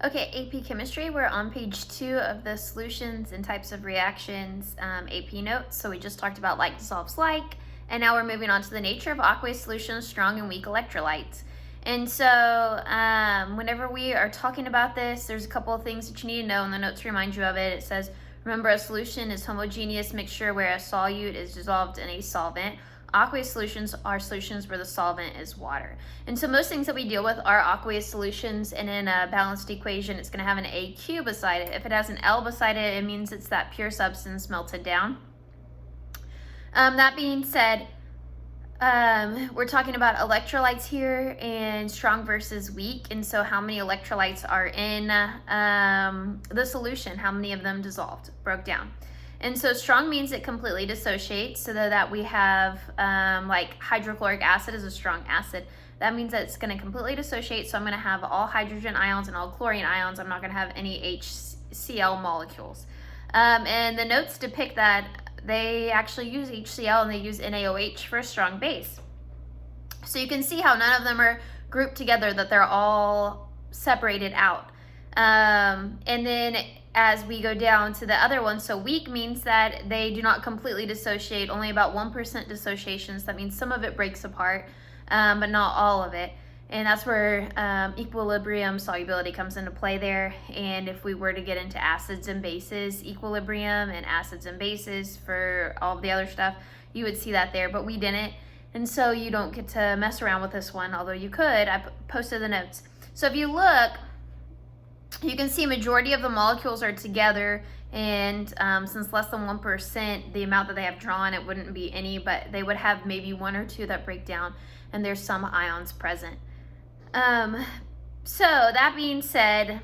Okay, AP Chemistry, we're on page 2 of the Solutions and Types of Reactions AP notes. So we just talked about like dissolves like, and now we're moving on to the nature of aqueous solutions, strong and weak electrolytes. And so whenever we are talking about this, there's a couple of things that you need to know, and the notes remind you of it. It says, remember, a solution is homogeneous mixture where a solute is dissolved in a solvent. Aqueous solutions are solutions where the solvent is water. And so most things that we deal with are aqueous solutions, and in a balanced equation, it's going to have an AQ beside it. If it has an L beside it, it means it's that pure substance melted down. That being said, we're talking about electrolytes here and strong versus weak, and so how many electrolytes are in the solution, how many of them dissolved, broke down. And so strong means it completely dissociates, so that we have like hydrochloric acid is a strong acid. That means that it's going to completely dissociate, so I'm going to have all hydrogen ions and all chlorine ions. I'm not going to have any HCl molecules. And the notes depict that they actually use HCl and they use NaOH for a strong base. So you can see how none of them are grouped together, that they're all separated out. And then as we go down to the other one, so weak means that they do not completely dissociate, only about 1% dissociation. So that means some of it breaks apart, but not all of it. And that's where equilibrium solubility comes into play there. And if we were to get into acids and bases, equilibrium and acids and bases for all of the other stuff, you would see that there, but we didn't. And so you don't get to mess around with this one, although you could. I posted the notes. So if you look, you can see majority of the molecules are together, and since less than 1%, the amount that they have drawn, it wouldn't be any, but they would have maybe one or two that break down, and there's some ions present. So that being said,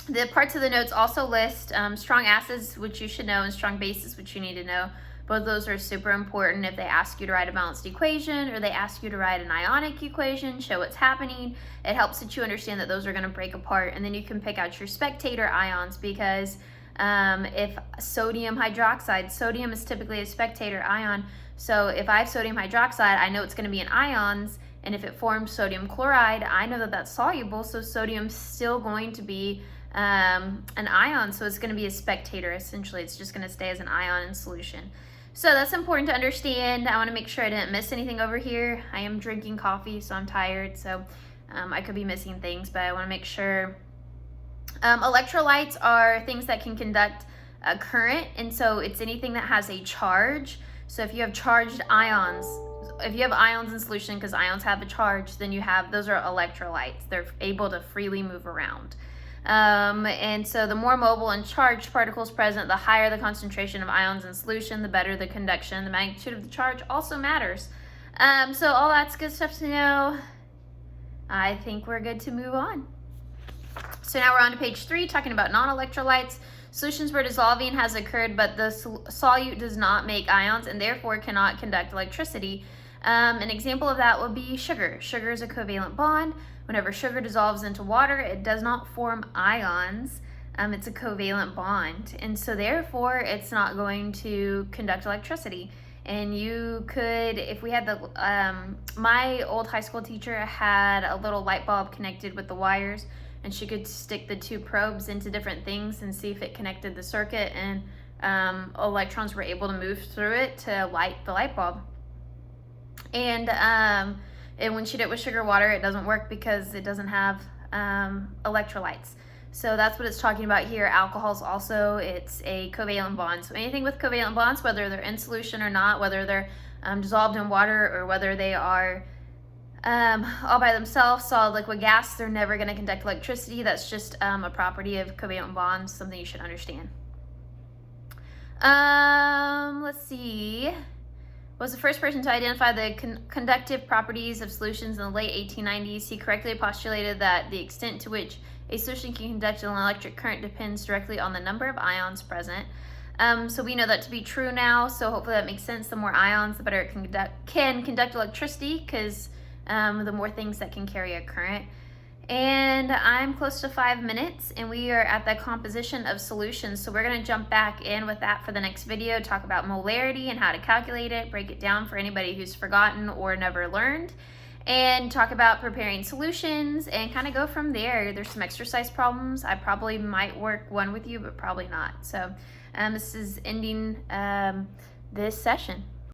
the parts of the notes also list strong acids, which you should know, and strong bases, which you need to know. Both those are super important if they ask you to write a balanced equation or they ask you to write an ionic equation, show what's happening. It helps that you understand that those are going to break apart, and then you can pick out your spectator ions, because if sodium hydroxide, sodium is typically a spectator ion. So if I have sodium hydroxide, I know it's going to be in ions, and if it forms sodium chloride, I know that that's soluble, so sodium's still going to be an ion, so it's going to be a spectator. Essentially, it's just going to stay as an ion in solution. So that's important to understand. I want to make sure I didn't miss anything over here. I am drinking coffee, so I'm tired, so I could be missing things, but I want to make sure. Electrolytes are things that can conduct a current, and so it's anything that has a charge. So if you have charged ions, if you have ions in solution, because ions have a charge, then you have, those are electrolytes. They're able to freely move around. And so the more mobile and charged particles present, the higher the concentration of ions in solution, the better the conduction. The magnitude of the charge also matters. So all that's good stuff to know. I think we're good to move on. So now we're on to page 3, talking about non-electrolytes. Solutions where dissolving has occurred, but the solute does not make ions and therefore cannot conduct electricity. An example of that would be sugar. Sugar is a covalent bond. Whenever sugar dissolves into water, it does not form ions. It's a covalent bond, and so therefore it's not going to conduct electricity. And you could, if we had the, my old high school teacher had a little light bulb connected with the wires, and she could stick the 2 probes into different things and see if it connected the circuit, and electrons were able to move through it to light the light bulb. And when she did it with sugar water, it doesn't work because it doesn't have electrolytes. So that's what it's talking about here. Alcohols also, it's a covalent bond. So anything with covalent bonds, whether they're in solution or not, whether they're dissolved in water or whether they are all by themselves, solid, liquid, gas, they're never going to conduct electricity. That's just a property of covalent bonds, something you should understand. Let's see. Was the first person to identify the conductive properties of solutions in the late 1890s. He correctly postulated that the extent to which a solution can conduct an electric current depends directly on the number of ions present. So we know that to be true now, so hopefully that makes sense. The more ions, the better it can conduct electricity, because the more things that can carry a current. And I'm close to 5 minutes, and we are at the composition of solutions. So we're going to jump back in with that for the next video, talk about molarity and how to calculate it, break it down for anybody who's forgotten or never learned. and talk about preparing solutions and kind of go from there. There's some exercise problems. I probably might work one with you, but probably not. So this is ending this session.